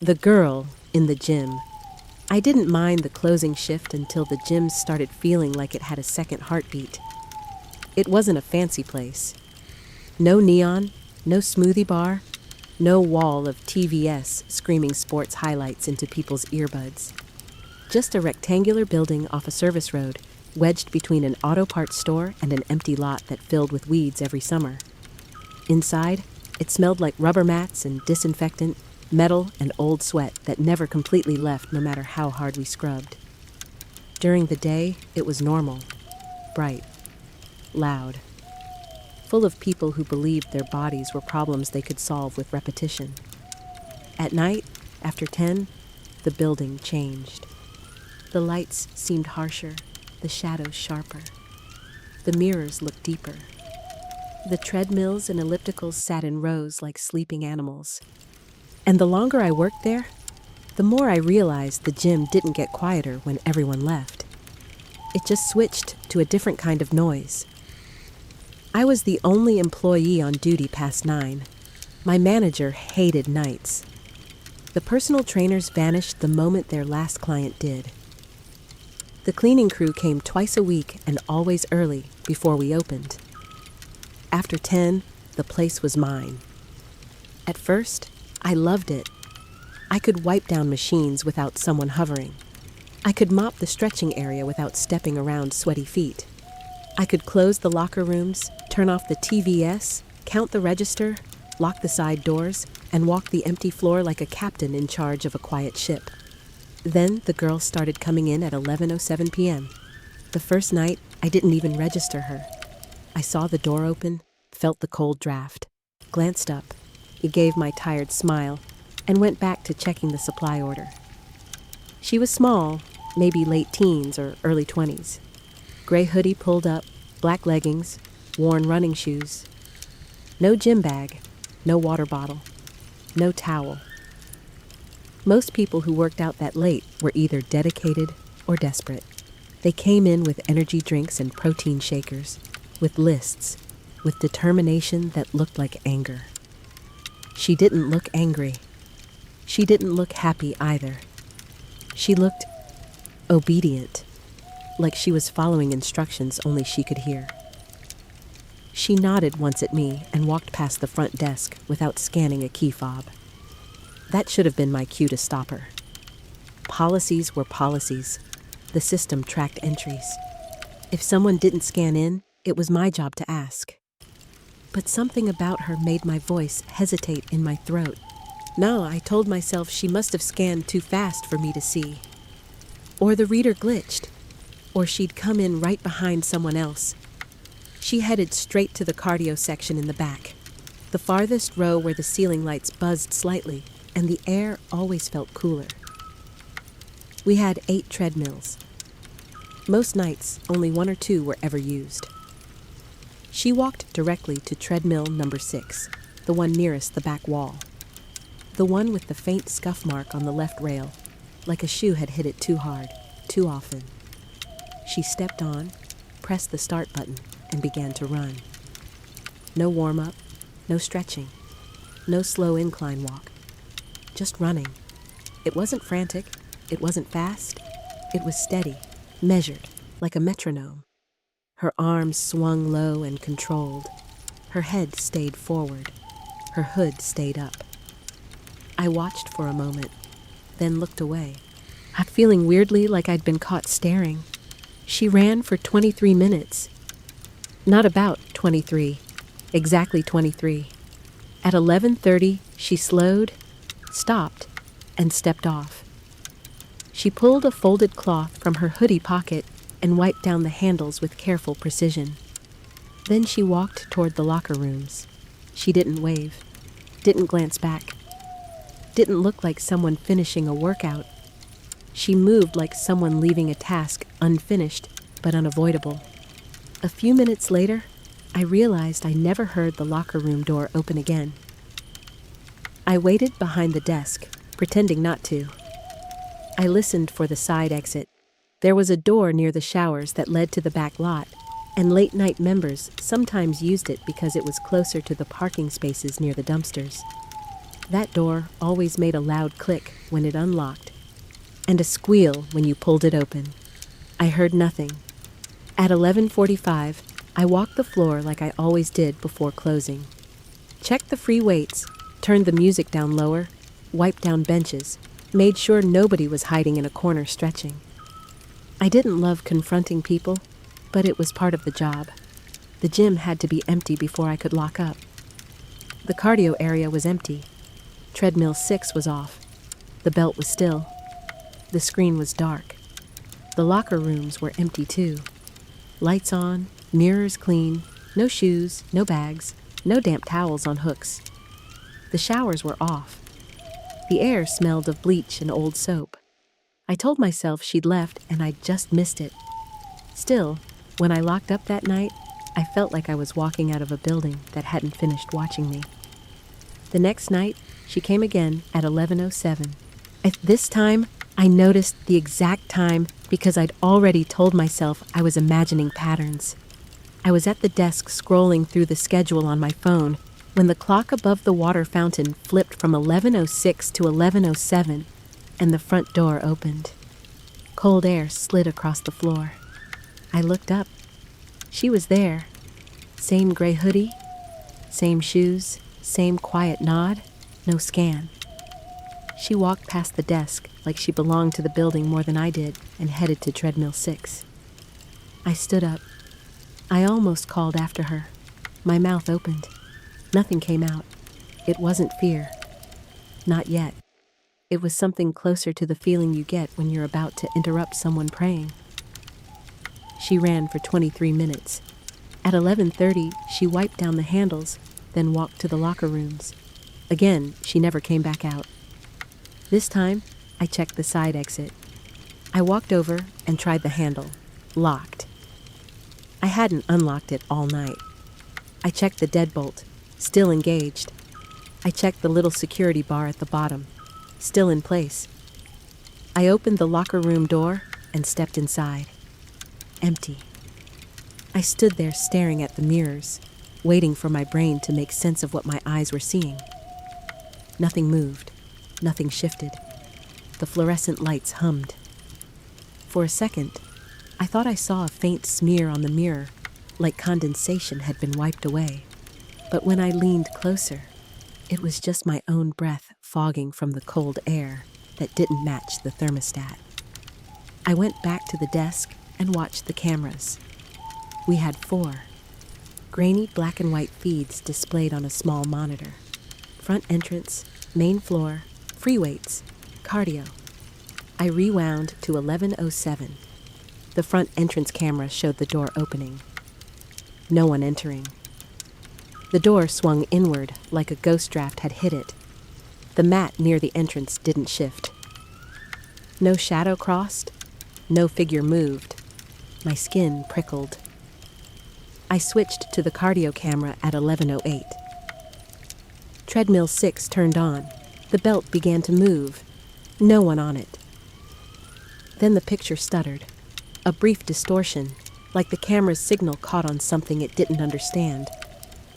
The girl in the gym. I didn't mind the closing shift until the gym started feeling like it had a second heartbeat. It wasn't a fancy place. No neon, no smoothie bar, no wall of TVS screaming sports highlights into people's earbuds. Just a rectangular building off a service road, wedged between an auto parts store and an empty lot that filled with weeds every summer. Inside, it smelled like rubber mats and disinfectant, metal and old sweat that never completely left no matter how hard we scrubbed. During the day, it was normal, bright, loud, full of people who believed their bodies were problems they could solve with repetition. At night, after 10, the building changed. The lights seemed harsher, the shadows sharper. The mirrors looked deeper. The treadmills and ellipticals sat in rows like sleeping animals. And the longer I worked there, the more I realized the gym didn't get quieter when everyone left. It just switched to a different kind of noise. I was the only employee on duty past 9. My manager hated nights. The personal trainers vanished the moment their last client did. The cleaning crew came twice a week and always early before we opened. After 10, the place was mine. At first, I loved it. I could wipe down machines without someone hovering. I could mop the stretching area without stepping around sweaty feet. I could close the locker rooms, turn off the TVS, count the register, lock the side doors, and walk the empty floor like a captain in charge of a quiet ship. Then the girl started coming in at 11:07 p.m. The first night, I didn't even register her. I saw the door open, felt the cold draft, glanced up. He gave my tired smile and went back to checking the supply order. She was small, maybe late teens or early 20s. Gray hoodie pulled up, black leggings, worn running shoes. No gym bag, no water bottle, no towel. Most people who worked out that late were either dedicated or desperate. They came in with energy drinks and protein shakers, with lists, with determination that looked like anger. She didn't look angry. She didn't look happy either. She looked obedient, like she was following instructions only she could hear. She nodded once at me and walked past the front desk without scanning a key fob. That should have been my cue to stop her. Policies were policies. The system tracked entries. If someone didn't scan in, it was my job to ask. But something about her made my voice hesitate in my throat. No, I told myself she must have scanned too fast for me to see. Or the reader glitched. Or she'd come in right behind someone else. She headed straight to the cardio section in the back, the farthest row where the ceiling lights buzzed slightly and the air always felt cooler. We had 8 treadmills. Most nights, only 1 or 2 were ever used. She walked directly to treadmill number 6, the one nearest the back wall. The one with the faint scuff mark on the left rail, like a shoe had hit it too hard, too often. She stepped on, pressed the start button, and began to run. No warm-up, no stretching, no slow incline walk. Just running. It wasn't frantic, it wasn't fast, it was steady, measured, like a metronome. Her arms swung low and controlled. Her head stayed forward. Her hood stayed up. I watched for a moment, then looked away, feeling weirdly like I'd been caught staring. She ran for 23 minutes. Not about 23, exactly 23. At 11:30, she slowed, stopped, and stepped off. She pulled a folded cloth from her hoodie pocket and wiped down the handles with careful precision. Then she walked toward the locker rooms. She didn't wave, didn't glance back, didn't look like someone finishing a workout. She moved like someone leaving a task unfinished but unavoidable. A few minutes later, I realized I never heard the locker room door open again. I waited behind the desk, pretending not to. I listened for the side exit. There was a door near the showers that led to the back lot, and late-night members sometimes used it because it was closer to the parking spaces near the dumpsters. That door always made a loud click when it unlocked, and a squeal when you pulled it open. I heard nothing. At 11:45, I walked the floor like I always did before closing. Checked the free weights, turned the music down lower, wiped down benches, made sure nobody was hiding in a corner stretching. I didn't love confronting people, but it was part of the job. The gym had to be empty before I could lock up. The cardio area was empty. Treadmill 6 was off. The belt was still. The screen was dark. The locker rooms were empty too. Lights on, mirrors clean, no shoes, no bags, no damp towels on hooks. The showers were off. The air smelled of bleach and old soap. I told myself she'd left and I'd just missed it. Still, when I locked up that night, I felt like I was walking out of a building that hadn't finished watching me. The next night, she came again at 11:07. At this time, I noticed the exact time because I'd already told myself I was imagining patterns. I was at the desk scrolling through the schedule on my phone when the clock above the water fountain flipped from 11:06 to 11:07 and the front door opened. Cold air slid across the floor. I looked up. She was there. Same gray hoodie, same shoes, same quiet nod, no scan. She walked past the desk like she belonged to the building more than I did and headed to treadmill 6. I stood up. I almost called after her. My mouth opened. Nothing came out. It wasn't fear. Not yet. It was something closer to the feeling you get when you're about to interrupt someone praying. She ran for 23 minutes. At 11:30, she wiped down the handles, then walked to the locker rooms. Again, she never came back out. This time, I checked the side exit. I walked over and tried the handle. Locked. I hadn't unlocked it all night. I checked the deadbolt. Still engaged. I checked the little security bar at the bottom. Still in place. I opened the locker room door and stepped inside. Empty. I stood there staring at the mirrors, waiting for my brain to make sense of what my eyes were seeing. Nothing moved. Nothing shifted. The fluorescent lights hummed. For a second, I thought I saw a faint smear on the mirror, like condensation had been wiped away. But when I leaned closer, it was just my own breath fogging from the cold air that didn't match the thermostat. I went back to the desk and watched the cameras. We had 4. Grainy black and white feeds displayed on a small monitor. Front entrance, main floor, free weights, cardio. I rewound to 11:07. The front entrance camera showed the door opening. No one entering. The door swung inward like a ghost draft had hit it. The mat near the entrance didn't shift. No shadow crossed. No figure moved. My skin prickled. I switched to the cardio camera at 11:08. Treadmill 6 turned on. The belt began to move. No one on it. Then the picture stuttered. A brief distortion, like the camera's signal caught on something it didn't understand.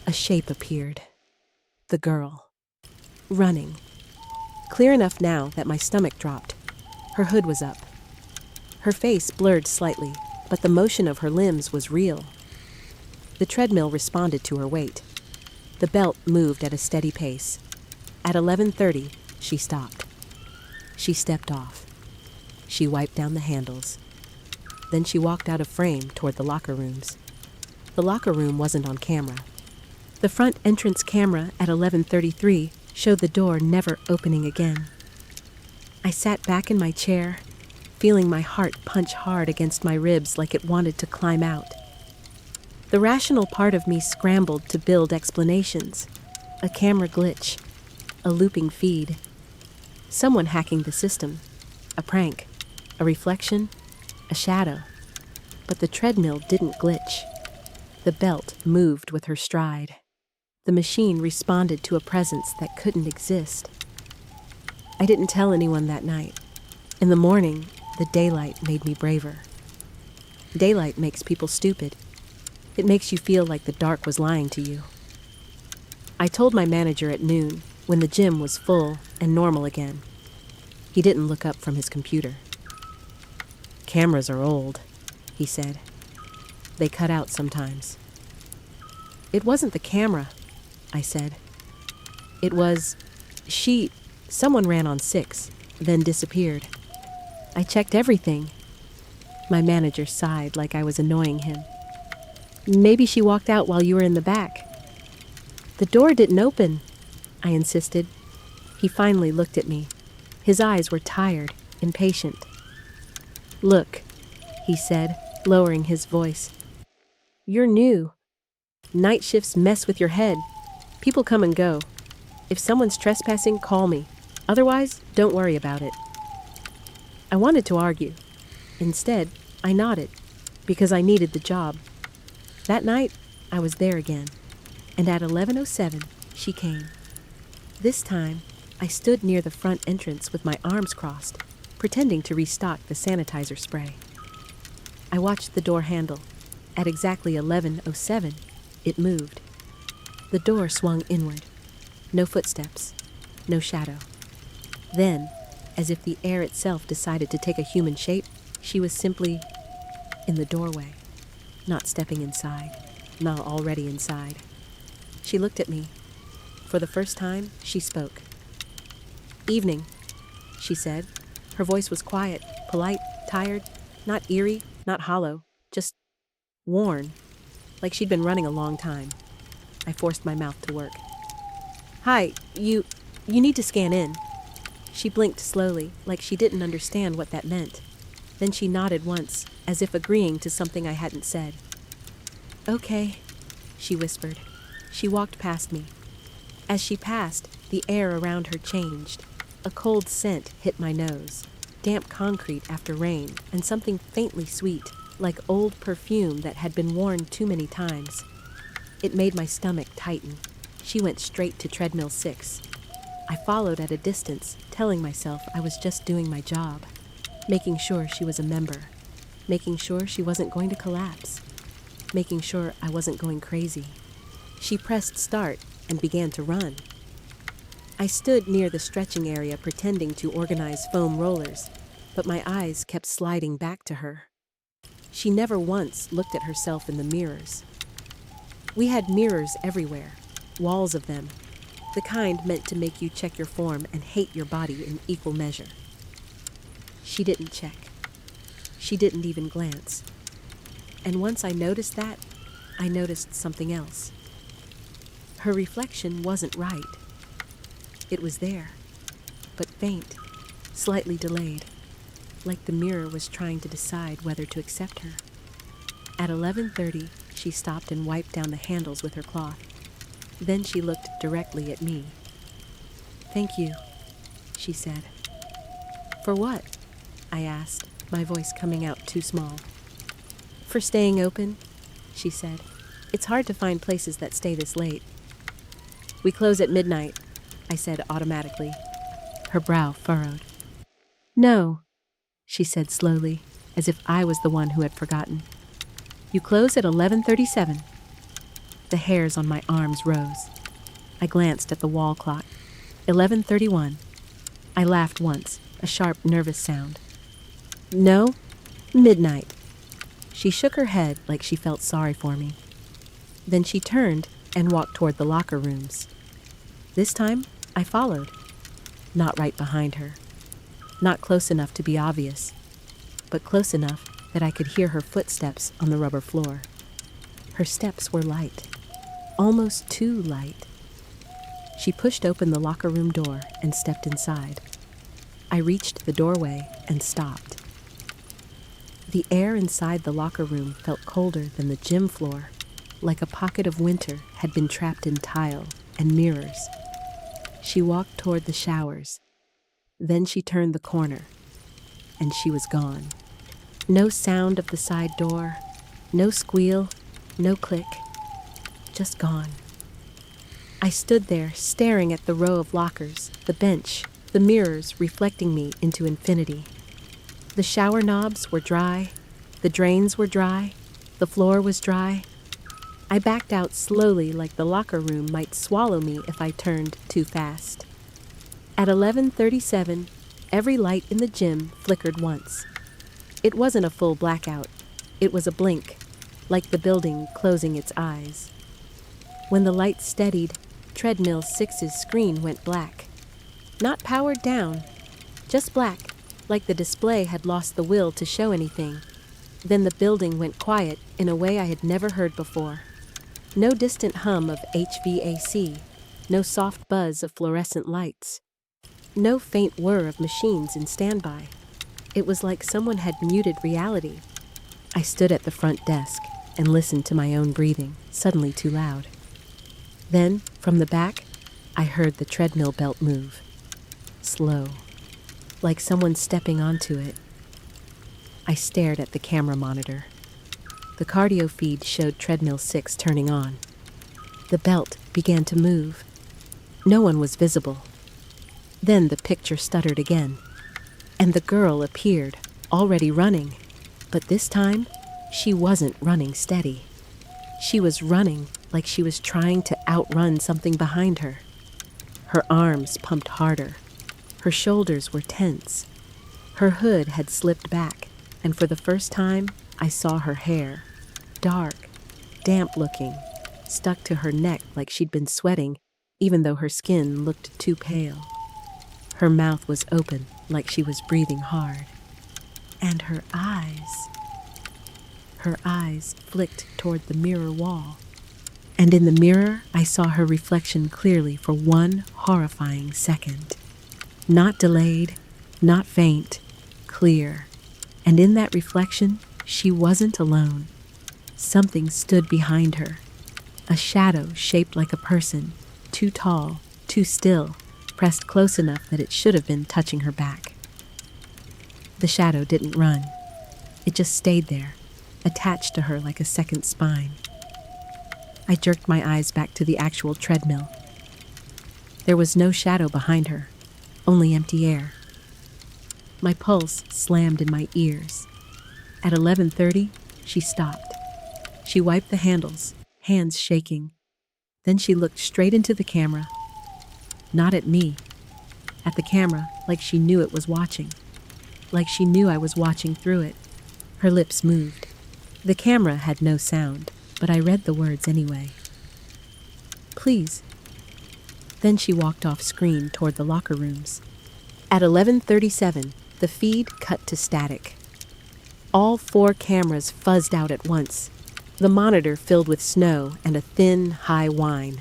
A shape appeared. The girl. Running. Clear enough now that my stomach dropped. Her hood was up. Her face blurred slightly, but the motion of her limbs was real. The treadmill responded to her weight. The belt moved at a steady pace. At 11:30, she stopped. She stepped off. She wiped down the handles. Then she walked out of frame toward the locker rooms. The locker room wasn't on camera. The front entrance camera at 11:33 showed the door never opening again. I sat back in my chair, feeling my heart punch hard against my ribs like it wanted to climb out. The rational part of me scrambled to build explanations. A camera glitch. A looping feed. Someone hacking the system. A prank. A reflection. A shadow. But the treadmill didn't glitch. The belt moved with her stride. The machine responded to a presence that couldn't exist. I didn't tell anyone that night. In the morning, the daylight made me braver. Daylight makes people stupid. It makes you feel like the dark was lying to you. I told my manager at noon, when the gym was full and normal again. He didn't look up from his computer. "Cameras are old," he said. "They cut out sometimes." "It wasn't the camera," I said. "It was... someone ran on 6, then disappeared. I checked everything." My manager sighed like I was annoying him. "Maybe she walked out while you were in the back." "The door didn't open," I insisted. He finally looked at me. His eyes were tired, impatient. "Look," he said, lowering his voice. "You're new. Night shifts mess with your head. People come and go. If someone's trespassing, call me. Otherwise, don't worry about it." I wanted to argue. Instead, I nodded, because I needed the job. That night, I was there again, and at 11:07, she came. This time, I stood near the front entrance with my arms crossed, pretending to restock the sanitizer spray. I watched the door handle. At exactly 11:07, it moved. The door swung inward. No footsteps, no shadow. Then, as if the air itself decided to take a human shape, she was simply in the doorway, not stepping inside, not already inside. She looked at me. For the first time, she spoke. "Evening," she said. Her voice was quiet, polite, tired, not eerie, not hollow, just worn, like she'd been running a long time. I forced my mouth to work. "Hi, you need to scan in." She blinked slowly, like she didn't understand what that meant. Then she nodded once, as if agreeing to something I hadn't said. "Okay," she whispered. She walked past me. As she passed, the air around her changed. A cold scent hit my nose, damp concrete after rain, and something faintly sweet, like old perfume that had been worn too many times. It made my stomach tighten. She went straight to treadmill 6. I followed at a distance, telling myself I was just doing my job, making sure she was a member, making sure she wasn't going to collapse, making sure I wasn't going crazy. She pressed start and began to run. I stood near the stretching area pretending to organize foam rollers, but my eyes kept sliding back to her. She never once looked at herself in the mirrors. We had mirrors everywhere, walls of them, the kind meant to make you check your form and hate your body in equal measure. She didn't check. She didn't even glance. And once I noticed that, I noticed something else. Her reflection wasn't right. It was there, but faint, slightly delayed, like the mirror was trying to decide whether to accept her. At 11:30, she stopped and wiped down the handles with her cloth. Then she looked directly at me. "Thank you," she said. "For what?" I asked, my voice coming out too small. "For staying open," she said. "It's hard to find places that stay this late." "We close at midnight," I said automatically. Her brow furrowed. "No," she said slowly, as if I was the one who had forgotten. "You close at 11:37. The hairs on my arms rose. I glanced at the wall clock. 11:31. I laughed once, a sharp, nervous sound. "No, midnight." She shook her head like she felt sorry for me. Then she turned and walked toward the locker rooms. This time, I followed. Not right behind her. Not close enough to be obvious, but close enough that I could hear her footsteps on the rubber floor. Her steps were light, almost too light. She pushed open the locker room door and stepped inside. I reached the doorway and stopped. The air inside the locker room felt colder than the gym floor, like a pocket of winter had been trapped in tile and mirrors. She walked toward the showers. Then she turned the corner, and she was gone. No sound of the side door, no squeal, no click, just gone. I stood there staring at the row of lockers, the bench, the mirrors reflecting me into infinity. The shower knobs were dry, the drains were dry, the floor was dry. I backed out slowly like the locker room might swallow me if I turned too fast. At 11:37, every light in the gym flickered once. It wasn't a full blackout. It was a blink, like the building closing its eyes. When the light steadied, Treadmill 6's screen went black. Not powered down, just black, like the display had lost the will to show anything. Then the building went quiet in a way I had never heard before. No distant hum of HVAC, no soft buzz of fluorescent lights, no faint whir of machines in standby. It was like someone had muted reality. I stood at the front desk and listened to my own breathing, suddenly too loud. Then, from the back, I heard the treadmill belt move. Slow, like someone stepping onto it. I stared at the camera monitor. The cardio feed showed treadmill 6 turning on. The belt began to move. No one was visible. Then the picture stuttered again, and the girl appeared, already running. But this time, she wasn't running steady. She was running like she was trying to outrun something behind her. Her arms pumped harder. Her shoulders were tense. Her hood had slipped back, and for the first time, I saw her hair. Dark, damp-looking, stuck to her neck like she'd been sweating, even though her skin looked too pale. Her mouth was open like she was breathing hard. And her eyes flicked toward the mirror wall. And in the mirror, I saw her reflection clearly for one horrifying second. Not delayed, not faint, clear. And in that reflection, she wasn't alone. Something stood behind her. A shadow shaped like a person, too tall, too still, pressed close enough that it should have been touching her back. The shadow didn't run. It just stayed there, attached to her like a second spine. I jerked my eyes back to the actual treadmill. There was no shadow behind her, only empty air. My pulse slammed in my ears. At 11:30, she stopped. She wiped the handles, hands shaking. Then she looked straight into the camera. Not at me. At the camera, like she knew it was watching. Like she knew I was watching through it. Her lips moved. The camera had no sound, but I read the words anyway. Please. Then she walked off screen toward the locker rooms. At 11:37, the feed cut to static. All 4 cameras fuzzed out at once. The monitor filled with snow and a thin, high whine.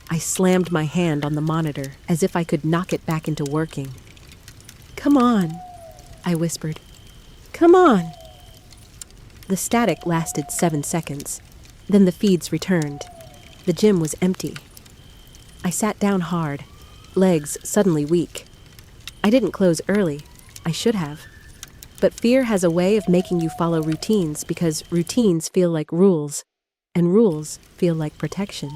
I slammed my hand on the monitor as if I could knock it back into working. Come on, I whispered. Come on. The static lasted 7 seconds. Then the feeds returned. The gym was empty. I sat down hard, legs suddenly weak. I didn't close early. I should have. But fear has a way of making you follow routines because routines feel like rules, and rules feel like protection.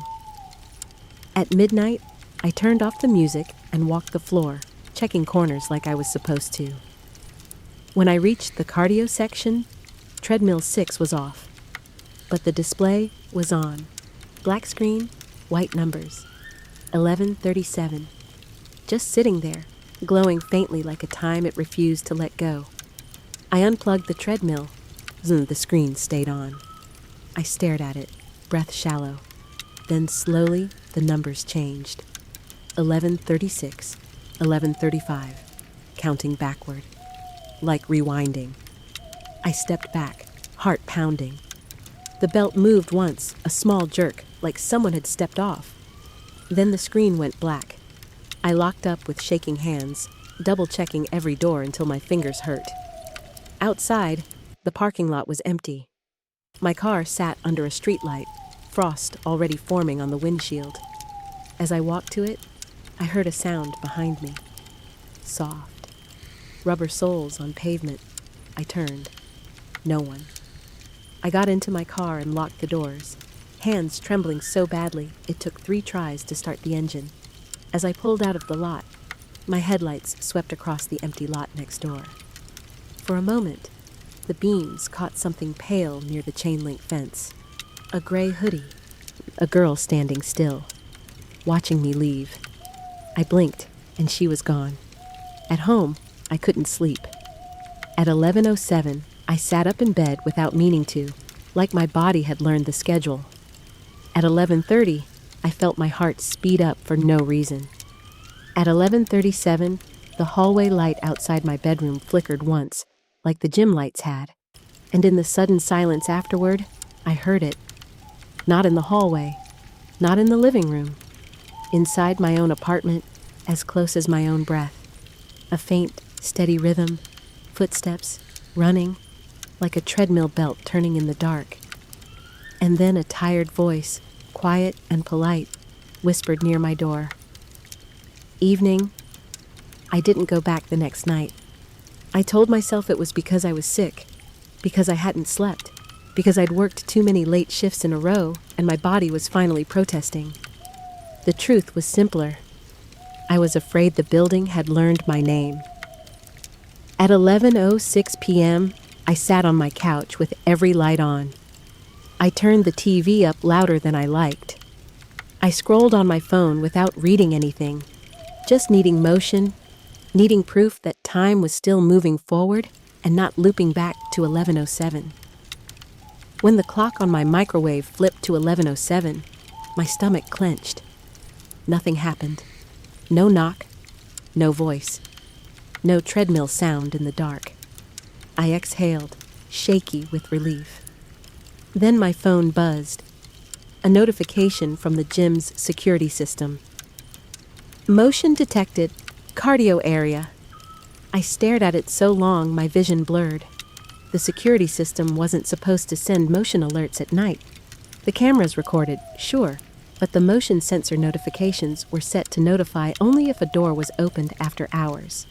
At midnight, I turned off the music and walked the floor, checking corners like I was supposed to. When I reached the cardio section, treadmill 6 was off, but the display was on. Black screen, white numbers. 11:37. Just sitting there, glowing faintly like a time it refused to let go. I unplugged the treadmill. The screen stayed on. I stared at it, breath shallow. Then slowly, the numbers changed. 11:36, 11:35, counting backward. Like rewinding. I stepped back, heart pounding. The belt moved once, a small jerk, like someone had stepped off. Then the screen went black. I locked up with shaking hands, double-checking every door until my fingers hurt. Outside, the parking lot was empty. My car sat under a streetlight, frost already forming on the windshield. As I walked to it, I heard a sound behind me. Soft. Rubber soles on pavement. I turned. No one. I got into my car and locked the doors, hands trembling so badly it took 3 tries to start the engine. As I pulled out of the lot, my headlights swept across the empty lot next door. For a moment, the beams caught something pale near the chain-link fence. A gray hoodie. A girl standing still, watching me leave. I blinked, and she was gone. At home, I couldn't sleep. At 11:07, I sat up in bed without meaning to, like my body had learned the schedule. At 11:30, I felt my heart speed up for no reason. At 11:37, the hallway light outside my bedroom flickered once, like the gym lights had. And in the sudden silence afterward, I heard it. Not in the hallway, not in the living room. Inside my own apartment, as close as my own breath. A faint, steady rhythm, footsteps, running, like a treadmill belt turning in the dark. And then a tired voice, quiet and polite, whispered near my door. Evening. I didn't go back the next night. I told myself it was because I was sick, because I hadn't slept, because I'd worked too many late shifts in a row and my body was finally protesting. The truth was simpler. I was afraid the building had learned my name. At 11:06 p.m., I sat on my couch with every light on. I turned the TV up louder than I liked. I scrolled on my phone without reading anything, just needing motion, needing proof that time was still moving forward and not looping back to 11:07. When the clock on my microwave flipped to 11:07, my stomach clenched. Nothing happened. No knock, no voice, no treadmill sound in the dark. I exhaled, shaky with relief. Then my phone buzzed. A notification from the gym's security system. Motion detected, cardio area. I stared at it so long my vision blurred. The security system wasn't supposed to send motion alerts at night. The cameras recorded, sure, but the motion sensor notifications were set to notify only if a door was opened after hours.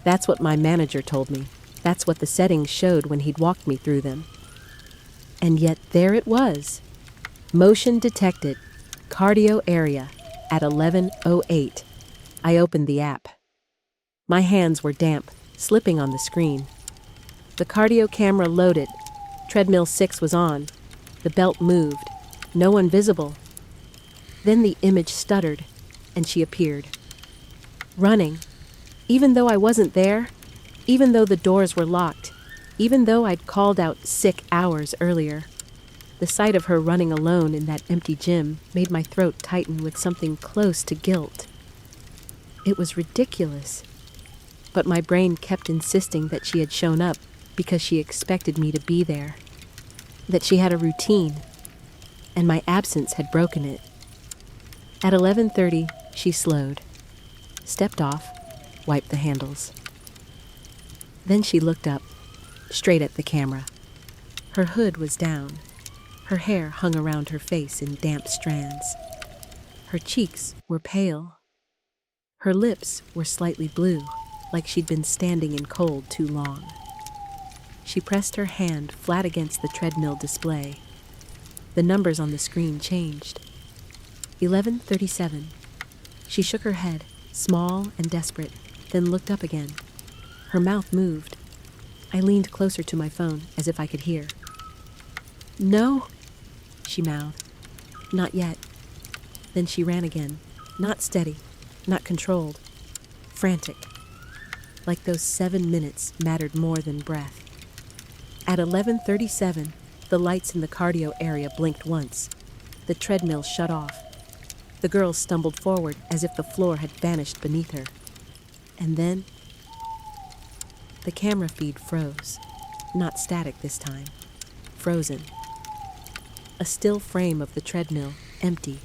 That's what my manager told me. That's what the settings showed when he'd walked me through them. And yet there it was. Motion detected, cardio area, at 11:08. I opened the app. My hands were damp, slipping on the screen. The cardio camera loaded. Treadmill 6 was on. The belt moved. No one visible. Then the image stuttered, and she appeared. Running. Even though I wasn't there, even though the doors were locked, even though I'd called out sick hours earlier, the sight of her running alone in that empty gym made my throat tighten with something close to guilt. It was ridiculous. But my brain kept insisting that she had shown up because she expected me to be there, that she had a routine, and my absence had broken it. At 11:30, she slowed, stepped off, wiped the handles. Then she looked up, straight at the camera. Her hood was down. Her hair hung around her face in damp strands. Her cheeks were pale. Her lips were slightly blue, like she'd been standing in cold too long. She pressed her hand flat against the treadmill display. The numbers on the screen changed. 11:37. She shook her head, small and desperate, then looked up again. Her mouth moved. I leaned closer to my phone, as if I could hear. "No," she mouthed. "Not yet." Then she ran again, not steady, not controlled, frantic. Like those 7 minutes mattered more than breath. At 11:37, the lights in the cardio area blinked once. The treadmill shut off. The girl stumbled forward as if the floor had vanished beneath her. And then, the camera feed froze. Not static this time. Frozen. A still frame of the treadmill, empty,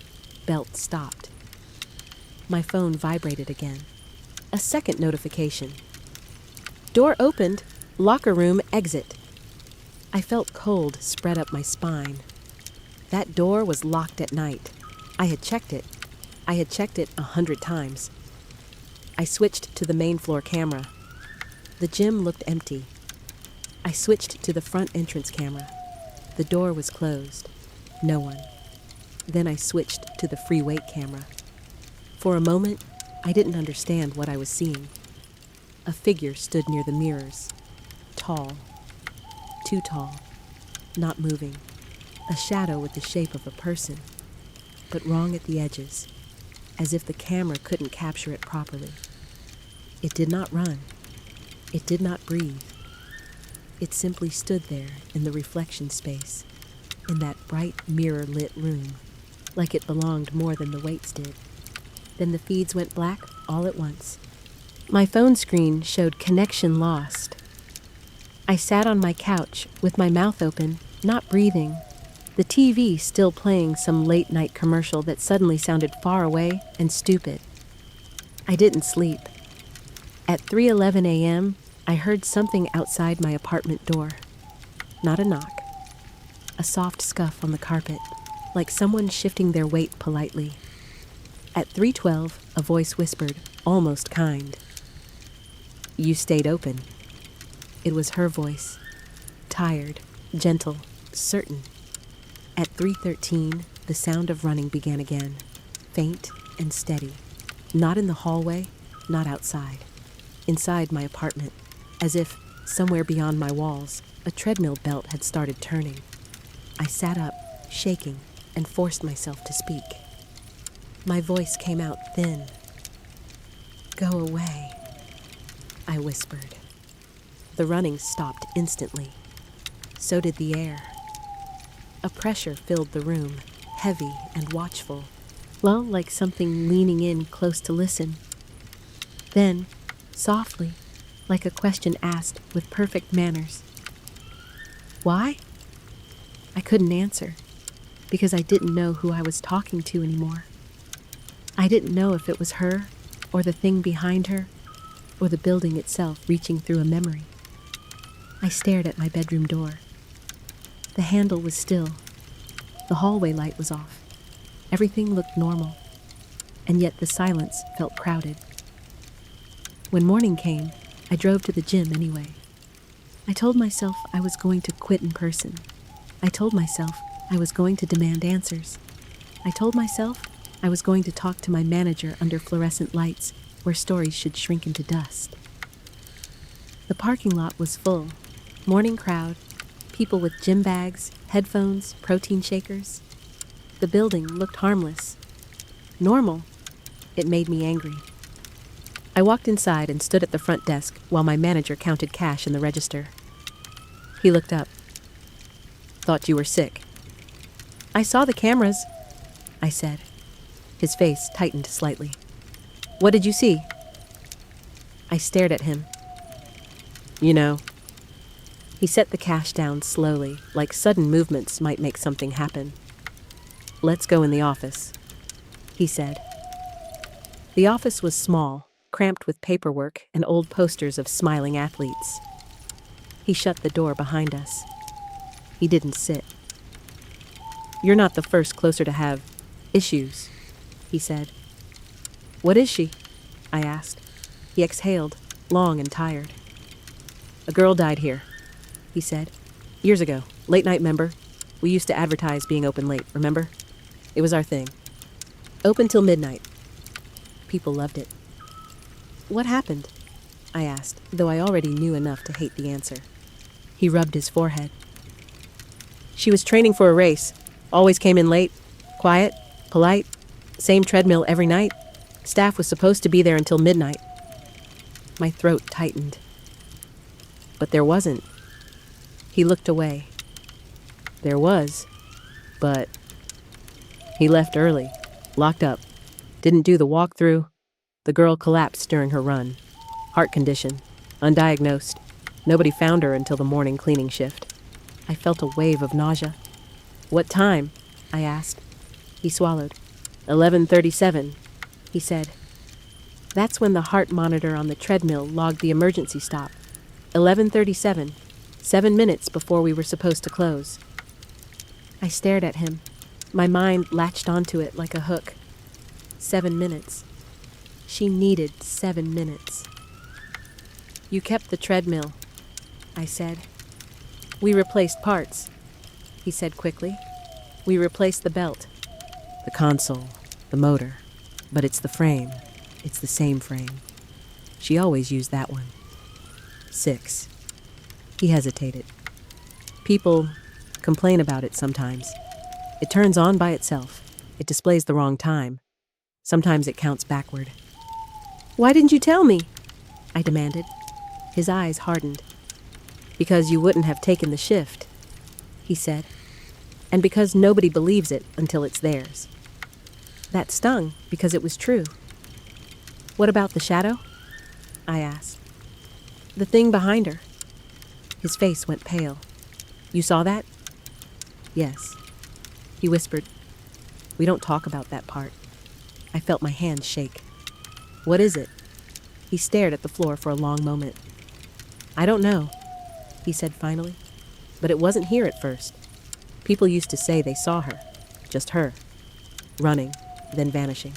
belt stopped. My phone vibrated again. A second notification. "Door opened. Locker room exit." I felt cold spread up my spine. That door was locked at night. I had checked it. I had checked it 100 times. I switched to the main floor camera. The gym looked empty. I switched to the front entrance camera. The door was closed. No one. Then I switched to the free weight camera. For a moment, I didn't understand what I was seeing. A figure stood near the mirrors. Tall. Too tall. Not moving. a shadow with the shape of a person, but wrong at the edges, as if the camera couldn't capture it properly. It did not run. It did not breathe. It simply stood there in the reflection space, in that bright mirror-lit room, like it belonged more than the weights did. Then the feeds went black all at once. My phone screen showed connection lost. I sat on my couch with my mouth open, not breathing, the TV still playing some late-night commercial that suddenly sounded far away and stupid. I didn't sleep. At 3:11 a.m., I heard something outside my apartment door. Not a knock. A soft scuff on the carpet, like someone shifting their weight politely. At 3:12, a voice whispered, almost kind. "You stayed open." It was her voice. Tired, gentle, certain. At 3:13, the sound of running began again, faint and steady. Not in the hallway, not outside. Inside my apartment, as if, somewhere beyond my walls, a treadmill belt had started turning. I sat up, shaking, and forced myself to speak. My voice came out thin. "Go away," I whispered. The running stopped instantly. So did the air. A pressure filled the room, heavy and watchful, like something leaning in close to listen. Then, softly, like a question asked with perfect manners. "Why?" I couldn't answer, because I didn't know who I was talking to anymore. I didn't know if it was her, or the thing behind her, or the building itself reaching through a memory. I stared at my bedroom door. The handle was still. The hallway light was off. Everything looked normal, and yet the silence felt crowded. When morning came, I drove to the gym anyway. I told myself I was going to quit in person. I told myself I was going to demand answers. I told myself I was going to talk to my manager under fluorescent lights where stories should shrink into dust. The parking lot was full. Morning crowd, people with gym bags, headphones, protein shakers. The building looked harmless. Normal. It made me angry. I walked inside and stood at the front desk while my manager counted cash in the register. He looked up. "Thought you were sick." "I saw the cameras," I said. His face tightened slightly. "What did you see?" I stared at him. "You know." He set the cash down slowly, like sudden movements might make something happen. "Let's go in the office," he said. The office was small, cramped with paperwork and old posters of smiling athletes. He shut the door behind us. He didn't sit. "You're not the first closer to have issues," he said. "What is she?" I asked. He exhaled, long and tired. "A girl died here," he said. "Years ago, late night member. We used to advertise being open late, remember? It was our thing. Open till midnight. People loved it." "What happened?" I asked, though I already knew enough to hate the answer. He rubbed his forehead. "She was training for a race. Always came in late. Quiet, polite, same treadmill every night. Staff was supposed to be there until midnight." My throat tightened. "But there wasn't." He looked away. "There was, but..." He left early, locked up, didn't do the walkthrough. The girl collapsed during her run. Heart condition, undiagnosed. Nobody found her until the morning cleaning shift. I felt a wave of nausea. "What time?" I asked. He swallowed. 11:37, he said. That's when the heart monitor on the treadmill logged the emergency stop. 11:37, 7 minutes before we were supposed to close. I stared at him. My mind latched onto it like a hook. 7 minutes. She needed 7 minutes. "You kept the treadmill," I said. "We replaced parts," he said quickly. "We replaced the belt, the console, the motor, but it's the frame. It's the same frame. She always used that one." 6. He hesitated. "People complain about it sometimes. It turns on by itself. It displays the wrong time. Sometimes it counts backward. Why didn't you tell me? I demanded. His eyes hardened. Because you wouldn't have taken the shift, he said. And because nobody believes it until it's theirs. That stung because it was true. What about the shadow? I asked. The thing behind her. His face went pale. You saw that? Yes. He whispered. We don't talk about that part. I felt my hands shake. What is it? He stared at the floor for a long moment. I don't know, he said finally. But it wasn't here at first. People used to say they saw her. Just her. Running, then vanishing.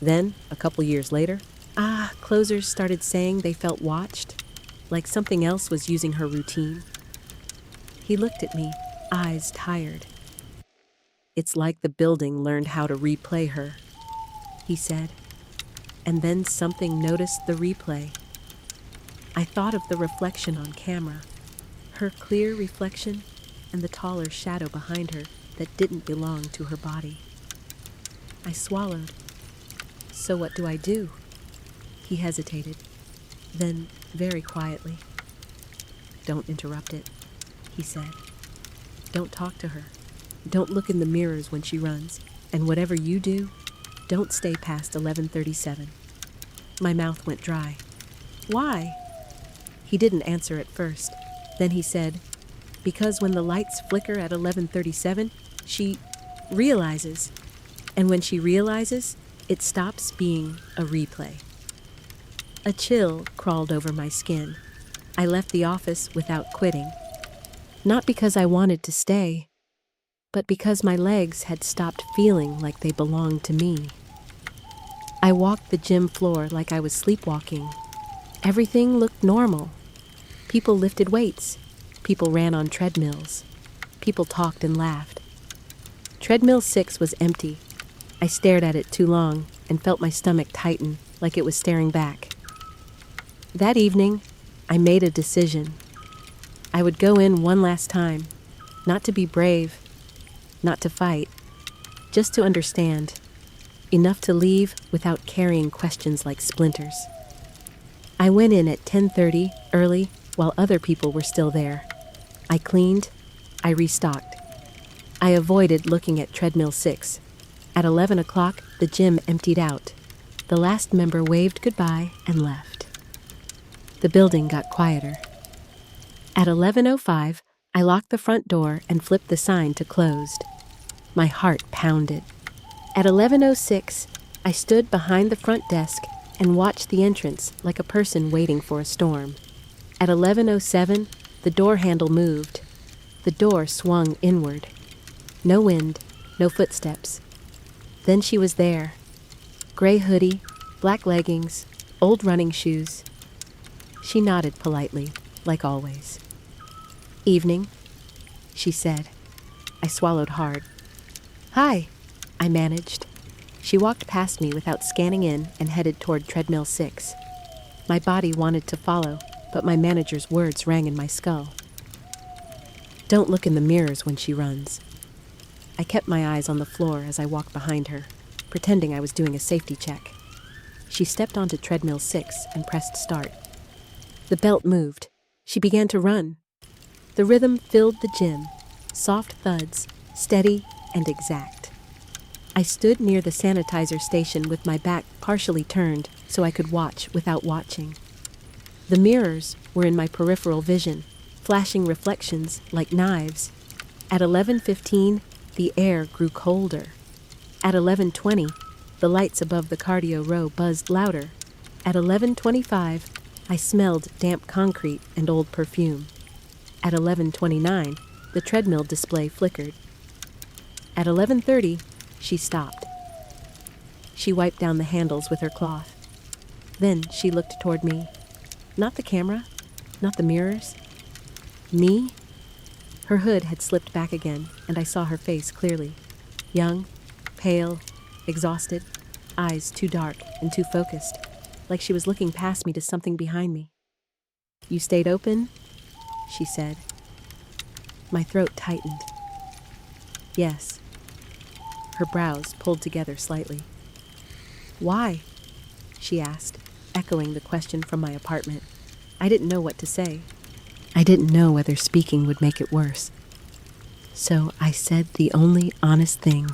Then, a couple years later, closers started saying they felt watched, like something else was using her routine. He looked at me, eyes tired. It's like the building learned how to replay her, he said. And then something noticed the replay. I thought of the reflection on camera, her clear reflection and the taller shadow behind her that didn't belong to her body. I swallowed. So what do I do? He hesitated, then very quietly. Don't interrupt it, he said. Don't talk to her. Don't look in the mirrors when she runs. And whatever you do, don't stay past 11:37. My mouth went dry. Why? He didn't answer at first. Then he said, because when the lights flicker at 11:37, she realizes. And when she realizes, it stops being a replay. A chill crawled over my skin. I left the office without quitting. Not because I wanted to stay, but because my legs had stopped feeling like they belonged to me. I walked the gym floor like I was sleepwalking. Everything looked normal. People lifted weights. People ran on treadmills. People talked and laughed. Treadmill 6 was empty. I stared at it too long and felt my stomach tighten like it was staring back. That evening, I made a decision. I would go in one last time, not to be brave, not to fight, just to understand, enough to leave without carrying questions like splinters. I went in at 10:30, early, while other people were still there. I cleaned, I restocked. I avoided looking at treadmill 6. At 11 o'clock, the gym emptied out. The last member waved goodbye and left. The building got quieter. At 11:05, I locked the front door and flipped the sign to closed. My heart pounded. At 11:06, I stood behind the front desk and watched the entrance like a person waiting for a storm. At 11:07, the door handle moved. The door swung inward. No wind, no footsteps. Then she was there. Gray hoodie, black leggings, old running shoes. She nodded politely, like always. Evening, she said. I swallowed hard. Hi, I managed. She walked past me without scanning in and headed toward treadmill 6. My body wanted to follow, but my manager's words rang in my skull. Don't look in the mirrors when she runs. I kept my eyes on the floor as I walked behind her, pretending I was doing a safety check. She stepped onto treadmill 6 and pressed start. The belt moved. She began to run. The rhythm filled the gym, soft thuds, steady and exact. I stood near the sanitizer station with my back partially turned so I could watch without watching. The mirrors were in my peripheral vision, flashing reflections like knives. At 11:15, the air grew colder. At 11:20, the lights above the cardio row buzzed louder. At 11:25, I smelled damp concrete and old perfume. At 11:29, the treadmill display flickered. At 11:30, she stopped. She wiped down the handles with her cloth. Then she looked toward me. Not the camera, not the mirrors. Me? Her hood had slipped back again, and I saw her face clearly. Young, pale, exhausted, eyes too dark and too focused, like she was looking past me to something behind me. You stayed open? She said. My throat tightened. Yes. Her brows pulled together slightly. Why? She asked, echoing the question from my apartment. I didn't know what to say. I didn't know whether speaking would make it worse. So I said the only honest thing.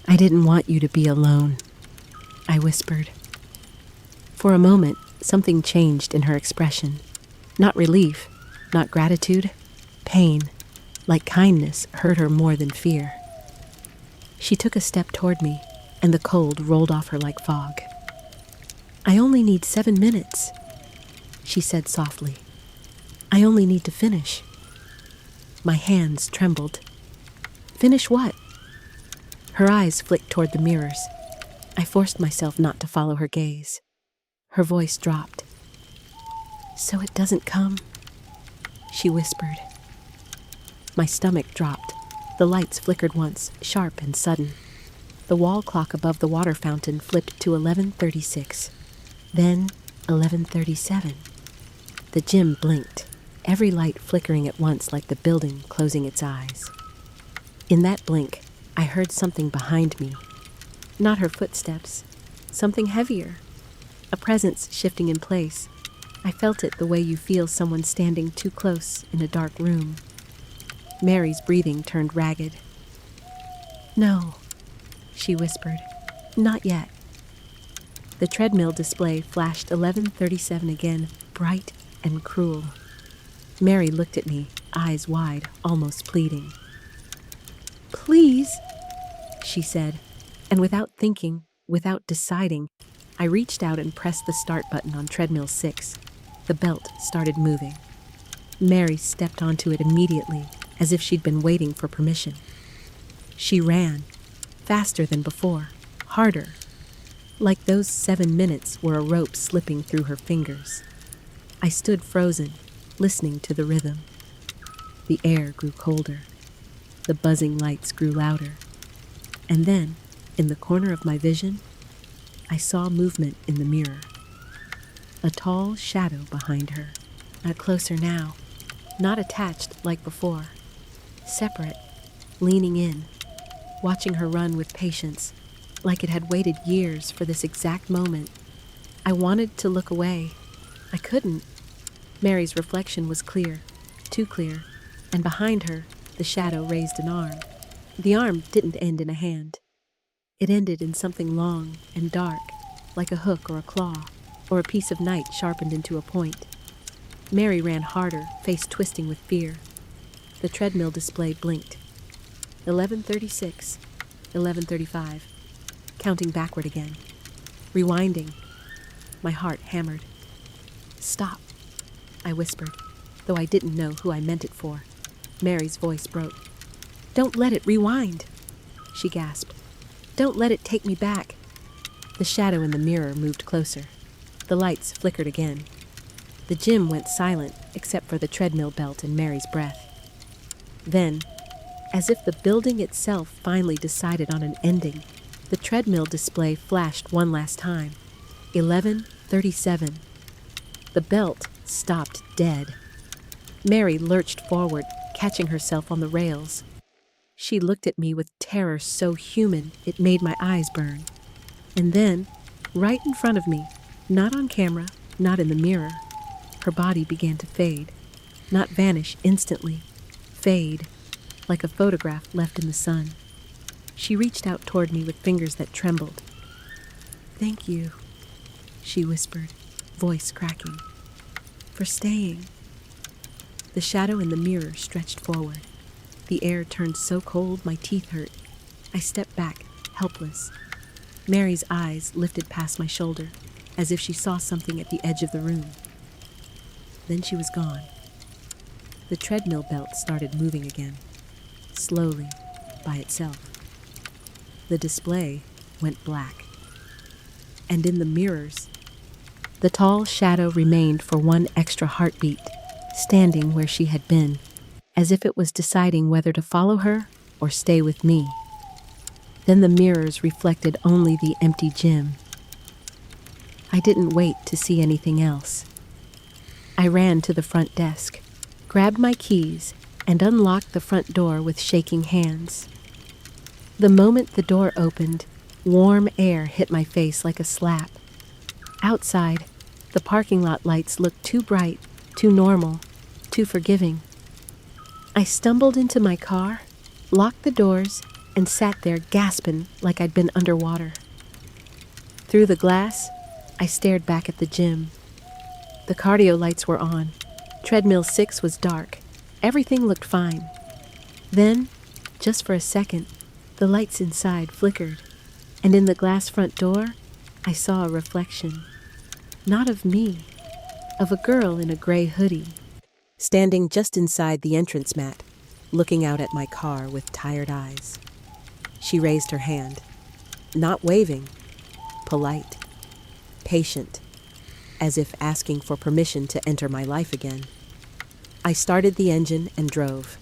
I didn't want you to be alone, I whispered. For a moment, something changed in her expression. Not relief, not gratitude, pain, like kindness hurt her more than fear. She took a step toward me, and the cold rolled off her like fog. I only need 7 minutes, she said softly. I only need to finish. My hands trembled. Finish what? Her eyes flicked toward the mirrors. I forced myself not to follow her gaze. Her voice dropped. So it doesn't come, she whispered. My stomach dropped. The lights flickered once, sharp and sudden. The wall clock above the water fountain flipped to 11:36. Then 11:37. The gym blinked, every light flickering at once like the building closing its eyes. In that blink, I heard something behind me. Not her footsteps, something heavier. A presence shifting in place. I felt it the way you feel someone standing too close in a dark room. Mary's breathing turned ragged. No, she whispered. Not yet. The treadmill display flashed 11:37 again, bright and cruel. Mary looked at me, eyes wide, almost pleading. Please, she said, and without thinking, without deciding, I reached out and pressed the start button on treadmill 6. The belt started moving. Mary stepped onto it immediately, as if she'd been waiting for permission. She ran, faster than before, harder, like those 7 minutes were a rope slipping through her fingers. I stood frozen, listening to the rhythm. The air grew colder. The buzzing lights grew louder. And then, in the corner of my vision, I saw movement in the mirror. A tall shadow behind her, not closer now, not attached like before, separate, leaning in, watching her run with patience, like it had waited years for this exact moment. I wanted to look away. I couldn't. Mary's reflection was clear, too clear, and behind her, the shadow raised an arm. The arm didn't end in a hand. It ended in something long and dark, like a hook or a claw, or a piece of night sharpened into a point. Mary ran harder, face twisting with fear. The treadmill display blinked. 11:36, 11:35, counting backward again. Rewinding. My heart hammered. Stop, I whispered, though I didn't know who I meant it for. Mary's voice broke. Don't let it rewind, she gasped. Don't let it take me back. The shadow in the mirror moved closer. The lights flickered again. The gym went silent, except for the treadmill belt and Mary's breath. Then, as if the building itself finally decided on an ending, the treadmill display flashed one last time. 11:37. The belt stopped dead. Mary lurched forward, catching herself on the rails. She looked at me with terror so human it made my eyes burn. And then, right in front of me, not on camera, not in the mirror, her body began to fade. Not vanish instantly. Fade, like a photograph left in the sun. She reached out toward me with fingers that trembled. Thank you, she whispered, voice cracking, for staying. The shadow in the mirror stretched forward. The air turned so cold my teeth hurt. I stepped back, helpless. Mary's eyes lifted past my shoulder, as if she saw something at the edge of the room. Then she was gone. The treadmill belt started moving again, slowly, by itself. The display went black. And in the mirrors, the tall shadow remained for one extra heartbeat, standing where she had been, as if it was deciding whether to follow her or stay with me. Then the mirrors reflected only the empty gym. I didn't wait to see anything else. I ran to the front desk, grabbed my keys, and unlocked the front door with shaking hands. The moment the door opened, warm air hit my face like a slap. Outside, the parking lot lights looked too bright, too normal, too forgiving. I stumbled into my car, locked the doors, and sat there gasping like I'd been underwater. Through the glass, I stared back at the gym. The cardio lights were on. Treadmill 6 was dark. Everything looked fine. Then, just for a second, the lights inside flickered, and in the glass front door, I saw a reflection. Not of me, of a girl in a gray hoodie, standing just inside the entrance mat, looking out at my car with tired eyes. She raised her hand, not waving, polite, patient, as if asking for permission to enter my life again. I started the engine and drove.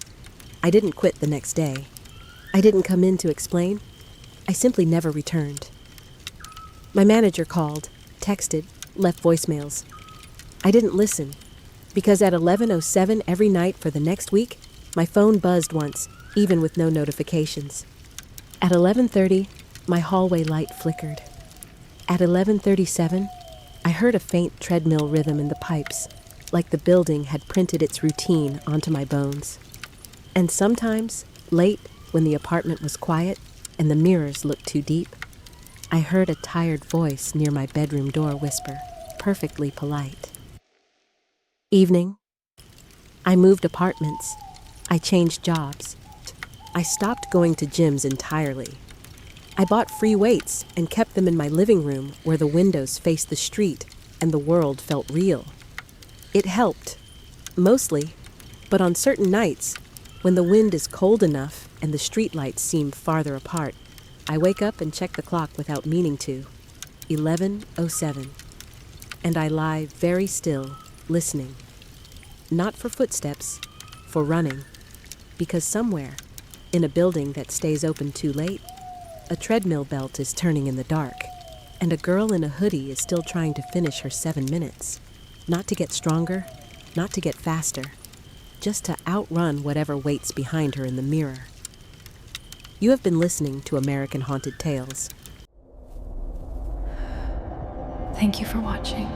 I didn't quit the next day. I didn't come in to explain. I simply never returned. My manager called, texted, left voicemails. I didn't listen, because at 11:07 every night for the next week, my phone buzzed once, even with no notifications. At 11:30, my hallway light flickered. At 11:37, I heard a faint treadmill rhythm in the pipes, like the building had printed its routine onto my bones. And sometimes, late, when the apartment was quiet and the mirrors looked too deep, I heard a tired voice near my bedroom door whisper, perfectly polite. Evening. I moved apartments. I changed jobs. I stopped going to gyms entirely. I bought free weights and kept them in my living room where the windows faced the street and the world felt real. It helped, mostly, but on certain nights, when the wind is cold enough and the streetlights seem farther apart, I wake up and check the clock without meaning to. 11:07. And I lie very still, listening. Not for footsteps, for running. Because somewhere, in a building that stays open too late, a treadmill belt is turning in the dark, and a girl in a hoodie is still trying to finish her 7 minutes. Not to get stronger, not to get faster, just to outrun whatever waits behind her in the mirror. You have been listening to American Haunted Tales. Thank you for watching.